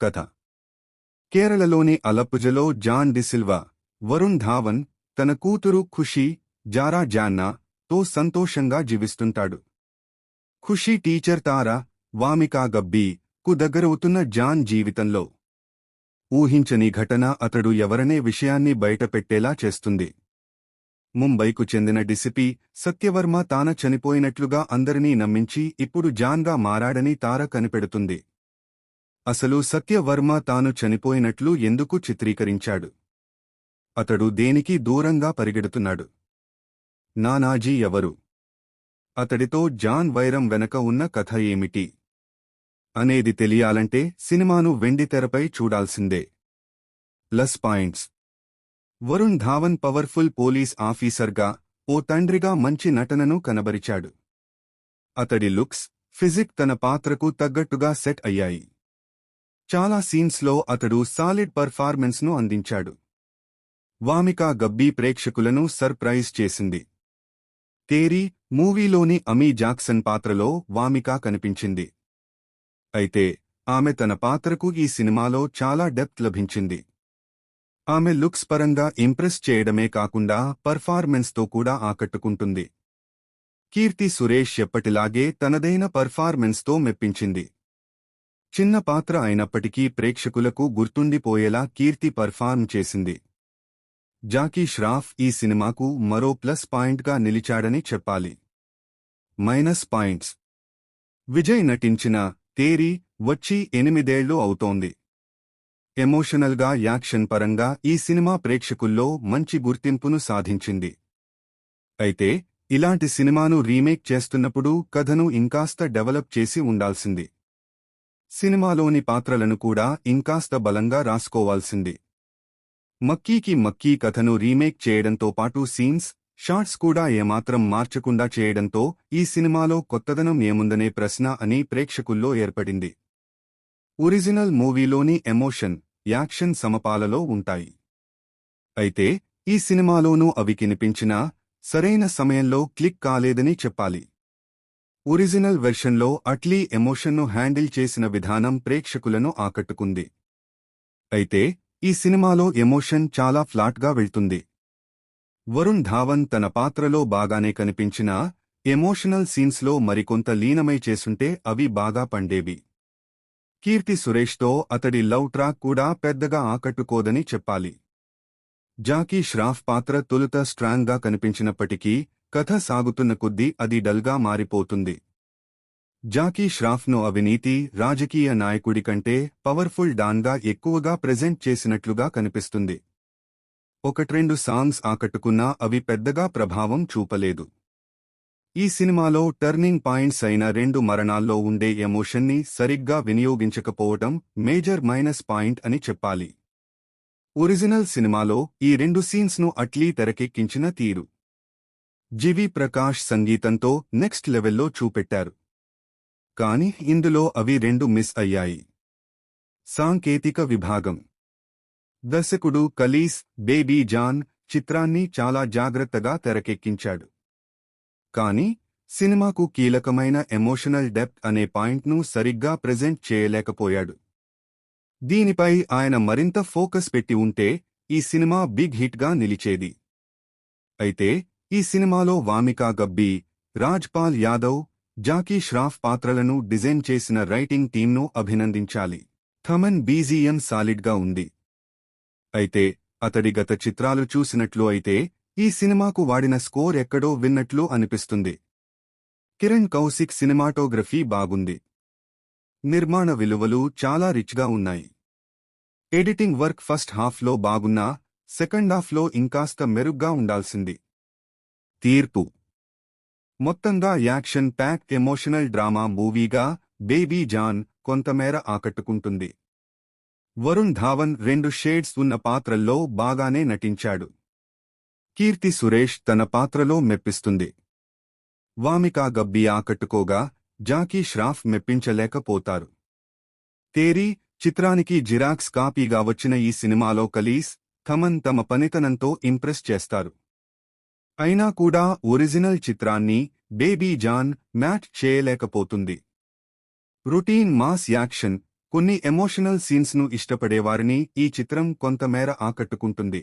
కథ. కేరళలోని అలప్పుజలో జాన్ డిసిల్వా, వరుణ్ ధావన్, తన కూతురు ఖుషీ, జారా జాన్నా తో సంతోషంగా జీవిస్తుంటాడు. ఖుషీ టీచర్ తారా, వామికా గబ్బీ కు దగ్గరవుతున్న జాన్ జీవితంలో ఊహించని ఘటన అతడు ఎవరనే విషయాన్ని బయటపెట్టేలా చేస్తుంది. ముంబైకు చెందిన డిసిపి సత్యవర్మ తాన చనిపోయినట్లుగా అందరినీ నమ్మించి ఇప్పుడు జాన్గా మారాడని తార కనిపెడుతుంది. అసలు సత్యవర్మ తాను చనిపోయినట్లు ఎందుకు చిత్రీకరించాడు? అతడు దేనికి దూరంగా పరిగెడుతున్నాడు? నానాజీ ఎవరు? అతడితో జాన్ వైరం వెనక ఉన్న కథ ఏమిటి అనేది తెలియాలంటే సినిమాను వెండితెరపై చూడాల్సిందే. Plus points: Varun Dhawan powerful police ఆఫీసర్గా, ఓ తండ్రిగా మంచి నటనను కనబరిచాడు. అతడి లుక్స్, ఫిజిక్ తన పాత్రకు తగ్గట్టుగా సెట్ అయ్యాయి. చాలా సీన్స్లో అతడు సాలిడ్ పర్ఫార్మెన్స్ను అందించాడు. వామికా గబ్బీ ప్రేక్షకులను సర్ప్రైజ్ చేసింది. తేరీ మూవీలోని అమీ జాక్సన్ పాత్రలో వామికా కనిపించింది. అయితే ఆమె తన పాత్రకు ఈ సినిమాలో చాలా డెప్త్ లభించింది. ఆమె లుక్స్ పరంగా ఇంప్రెస్ చేయడమే కాకుండా పర్ఫార్మెన్స్తో కూడా ఆకట్టుకుంటుంది. కీర్తి సురేష్ ఎప్పటిలాగే తనదైన పర్ఫార్మెన్స్తో మెప్పించింది. చిన్న పాత్ర అయినప్పటికీ ప్రేక్షకులకు గుర్తుండిపోయేలా కీర్తి పర్ఫార్మ్ చేసింది. జాకీ ష్రాఫ్ ఈ సినిమాకు మరో ప్లస్ పాయింట్గా నిలిచాడని చెప్పాలి. మైనస్ పాయింట్స్: విజయ్ నటించిన తేరీ వచ్చి 8 ఏళ్లు అవుతోంది. ఎమోషనల్గా, యాక్షన్ పరంగా ఈ సినిమా ప్రేక్షకుల్లో మంచి గుర్తింపును సాధించింది. అయితే ఇలాంటి సినిమాను రీమేక్ చేస్తున్నప్పుడు కథను ఇంకాస్త డెవలప్ చేసి ఉండాల్సింది. సినిమాలోని పాత్రలను కూడా ఇంకాస్త బలంగా రాసుకోవాల్సింది. మక్కీ కథను రీమేక్ చేయడంతో పాటు సీన్స్, షాట్స్ కూడా ఏమాత్రం మార్చకుండా చేయడంతో ఈ సినిమాలో కొత్తదనం ఏముందనే ప్రశ్న అని ప్రేక్షకుల్లో ఏర్పడింది. ఒరిజినల్ మూవీలోని ఎమోషన్, యాక్షన్ సమపాలలో ఉంటాయి. అయితే ఈ సినిమాలోనూ అవి కనిపించినా సరైన సమయంలో క్లిక్ కాలేదని చెప్పాలి. ఒరిజినల్ వెర్షన్లో అట్లీ ఎమోషన్ను హ్యాండిల్ చేసిన విధానం ప్రేక్షకులను ఆకట్టుకుంది. అయితే ఈ సినిమాలో ఎమోషన్ చాలా ఫ్లాట్గా వెళ్తుంది. వరుణ్ ధావన్ తన పాత్రలో బాగానే కనిపించినా ఎమోషనల్ సీన్స్లో మరికొంత లీనమై చేసుంటే అవి బాగా పండేవి. కీర్తి సురేష్తో అతడి లవ్ ట్రాక్ కూడా పెద్దగా ఆకట్టుకోదని చెప్పాలి. జాకీ ష్రాఫ్ పాత్ర తొలుత స్ట్రాంగ్గా కనిపించినప్పటికీ కథ సాగుతున్న కొద్దీ అది డల్గా మారిపోతుంది. జాకీ ష్రాఫ్ను అవినీతి రాజకీయ నాయకుడి కంటే పవర్ఫుల్ డాన్గా ఎక్కువగా ప్రెజెంట్ చేసినట్లుగా కనిపిస్తుంది. 1-2 సాంగ్స్ ఆకట్టుకున్నా అవి పెద్దగా ప్రభావం చూపలేదు. ఈ సినిమాలో టర్నింగ్ పాయింట్స్ అయిన 2 మరణాల్లో ఉండే ఎమోషన్ని సరిగ్గా వినియోగించకపోవటం మేజర్ మైనస్ పాయింట్ అని చెప్పాలి. ఒరిజినల్ సినిమాలో ఈ 2 సీన్స్ను అట్లీ తెరకెక్కించిన తీరు, జీవి ప్రకాష్ సంగీతంతో నెక్స్ట్ లెవెల్లో చూపెట్టారు. కాని ఇందులో అవి 2 మిస్ అయ్యాయి. సాంకేతిక విభాగం: దర్శకుడు ఖలీస్ బేబీ జాన్ చిత్రాన్ని చాలా జాగ్రత్తగా తెరకెక్కించాడు. కాని సినిమాకు కీలకమైన ఎమోషనల్ డెప్త్ అనే పాయింట్ను సరిగ్గా ప్రెజెంట్ చేయలేకపోయాడు. దీనిపై ఆయన మరింత ఫోకస్ పెట్టి ఉంటే ఈ సినిమా బిగ్ హిట్గా నిలిచేది. అయితే ఈ సినిమాలో వామికా గబ్బీ, రాజ్పాల్ యాదవ్, జాకీ ష్రాఫ్ పాత్రలను డిజైన్ చేసిన రైటింగ్ టీంను అభినందించాలి. థమన్ బీజీఎం సాలిడ్గా ఉంది. అయితే అతడి గత చిత్రాలు చూసినట్లు అయితే ఈ సినిమాకు వాడిన స్కోర్ ఎక్కడో విన్నట్లు అనిపిస్తుంది. కిరణ్ కౌశిక్ సినిమాటోగ్రఫీ బాగుంది. నిర్మాణ విలువలు చాలా రిచ్గా ఉన్నాయి. ఎడిటింగ్ వర్క్ ఫస్ట్ హాఫ్లో బాగున్నా సెకండ్ హాఫ్లో ఇంకాస్త మెరుగ్గా ఉండాల్సింది. తీర్పు: మొత్తంగా యాక్షన్ ప్యాక్డ్ ఎమోషనల్ డ్రామా మూవీగా బేబీ జాన్ కొంతమేర ఆకట్టుకుంటుంది. వరుణ్ ధావన్ 2 షేడ్స్ ఉన్న పాత్రల్లో బాగానే నటించాడు. కీర్తి సురేష్ తన పాత్రలో మెప్పిస్తుంది. వామికా గబ్బీ ఆకట్టుకోగా జాకీ ష్రాఫ్ మెప్పించలేకపోతారు. తేరీ చిత్రానికి జిరాక్స్ కాపీగా వచ్చిన ఈ సినిమాలో ఖలీస్, థమన్ తమ పనితనంతో ఇంప్రెస్ చేస్తారు. అయినా కూడా ఒరిజినల్ చిత్రాన్ని బేబీ జాన్ మ్యాచ్ చేయలేకపోతుంది. రొటీన్ మాస్ యాక్షన్, కొన్ని ఎమోషనల్ సీన్స్ను ఇష్టపడేవారిని ఈ చిత్రం కొంతమేర ఆకట్టుకుంటుంది.